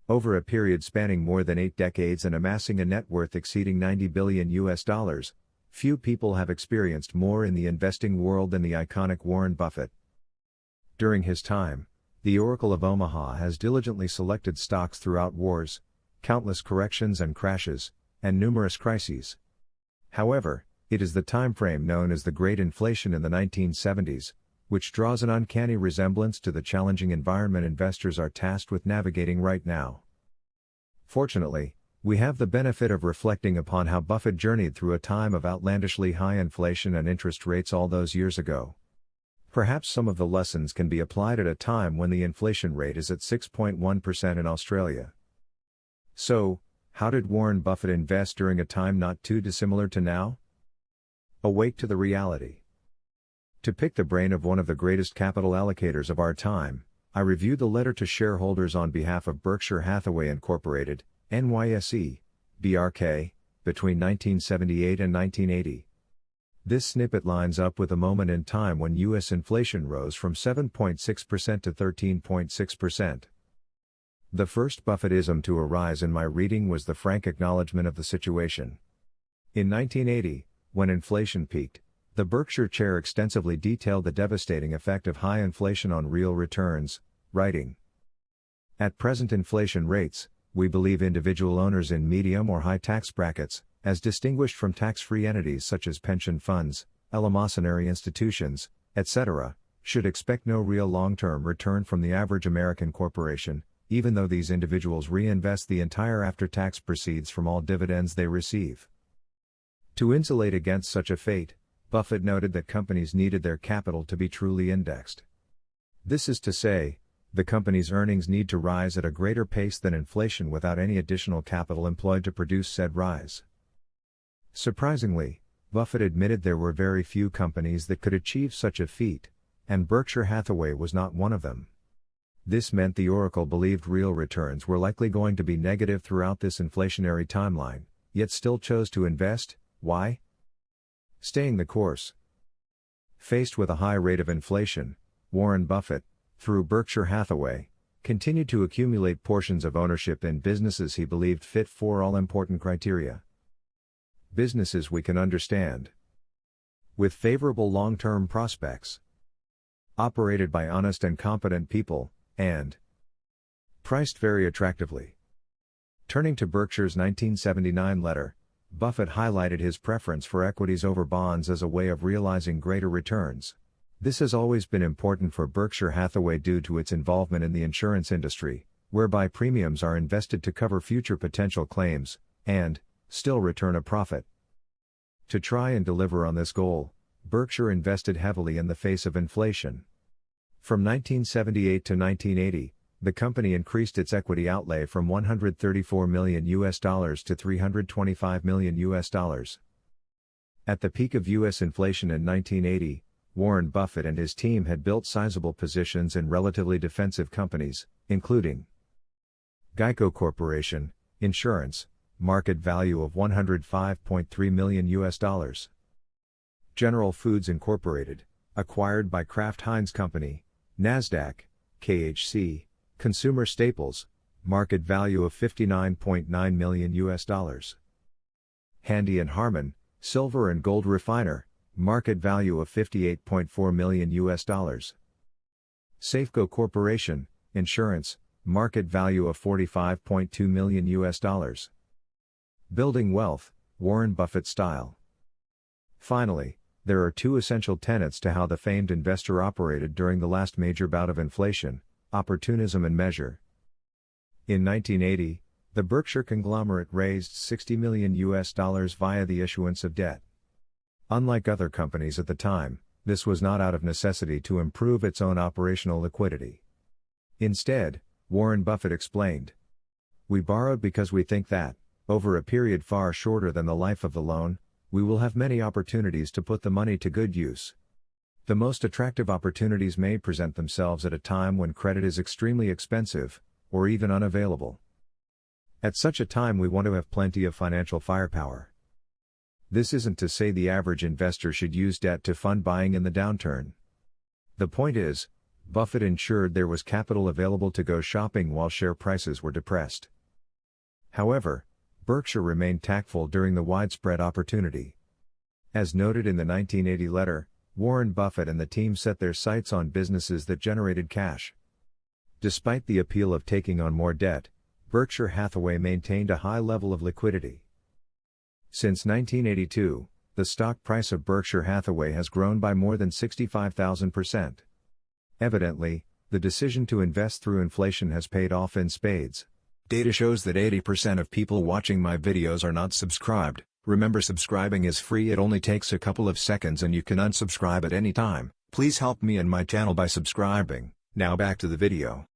Over a period spanning more than 8 decades and amassing a net worth exceeding $90 billion, few people have experienced more in the investing world than the iconic Warren Buffett. During his time, the Oracle of Omaha has diligently selected stocks throughout wars, countless corrections and crashes, and numerous crises. However, it is the time frame known as the Great Inflation in the 1970s, which draws an uncanny resemblance to the challenging environment investors are tasked with navigating right now. Fortunately, we have the benefit of reflecting upon how Buffett journeyed through a time of outlandishly high inflation and interest rates all those years ago. Perhaps some of the lessons can be applied at a time when the inflation rate is at 6.1% in Australia. So, how did Warren Buffett invest during a time not too dissimilar to now? Awake to the reality. To pick the brain of one of the greatest capital allocators of our time, I reviewed the letter to shareholders on behalf of Berkshire Hathaway Incorporated, NYSE, BRK, between 1978 and 1980. This snippet lines up with a moment in time when U.S. inflation rose from 7.6% to 13.6%. The first Buffettism to arise in my reading was the frank acknowledgement of the situation. In 1980, when inflation peaked, the Berkshire chair extensively detailed the devastating effect of high inflation on real returns, writing, "At present inflation rates, we believe individual owners in medium or high tax brackets, as distinguished from tax-free entities such as pension funds, eleemosynary institutions, etc., should expect no real long-term return from the average American corporation, even though these individuals reinvest the entire after-tax proceeds from all dividends they receive." To insulate against such a fate, Buffett noted that companies needed their capital to be truly indexed. This is to say, the company's earnings need to rise at a greater pace than inflation without any additional capital employed to produce said rise. Surprisingly, Buffett admitted there were very few companies that could achieve such a feat, and Berkshire Hathaway was not one of them. This meant the Oracle believed real returns were likely going to be negative throughout this inflationary timeline, yet still chose to invest. Why? Staying the course. Faced with a high rate of inflation, Warren Buffett, through Berkshire Hathaway, continued to accumulate portions of ownership in businesses he believed fit four all-important criteria. Businesses we can understand. With favorable long-term prospects. Operated by honest and competent people, and priced very attractively. Turning to Berkshire's 1979 letter, Buffett highlighted his preference for equities over bonds as a way of realizing greater returns. This has always been important for Berkshire Hathaway due to its involvement in the insurance industry, whereby premiums are invested to cover future potential claims, and still return a profit. To try and deliver on this goal, Berkshire invested heavily in the face of inflation. From 1978 to 1980, the company increased its equity outlay from $134 million to $325 million. At the peak of U.S. inflation in 1980, Warren Buffett and his team had built sizable positions in relatively defensive companies, including Geico Corporation, insurance, market value of $105.3 million. General Foods Incorporated, acquired by Kraft Heinz Company, Nasdaq, KHC, consumer staples, market value of $59.9 million. Handy and Harman, silver and gold refiner, market value of $58.4 million. Safeco Corporation, insurance, market value of $45.2 million. Building wealth, Warren Buffett style. Finally, there are two essential tenets to how the famed investor operated during the last major bout of inflation: opportunism and measure. In 1980, the Berkshire conglomerate raised $60 million via the issuance of debt. Unlike other companies at the time, this was not out of necessity to improve its own operational liquidity. Instead, Warren Buffett explained, "We borrowed because we think that, over a period far shorter than the life of the loan, we will have many opportunities to put the money to good use. The most attractive opportunities may present themselves at a time when credit is extremely expensive, or even unavailable. At such a time we want to have plenty of financial firepower." This isn't to say the average investor should use debt to fund buying in the downturn. The point is, Buffett ensured there was capital available to go shopping while share prices were depressed. However, Berkshire remained tactful during the widespread opportunity. As noted in the 1980 letter, Warren Buffett and the team set their sights on businesses that generated cash. Despite the appeal of taking on more debt, Berkshire Hathaway maintained a high level of liquidity. Since 1982, the stock price of Berkshire Hathaway has grown by more than 65,000%. Evidently, the decision to invest through inflation has paid off in spades. Data shows that 80% of people watching my videos are not subscribed. Remember, subscribing is free. It only takes a couple of seconds and you can unsubscribe at any time. Please help me and my channel by subscribing. Now back to the video.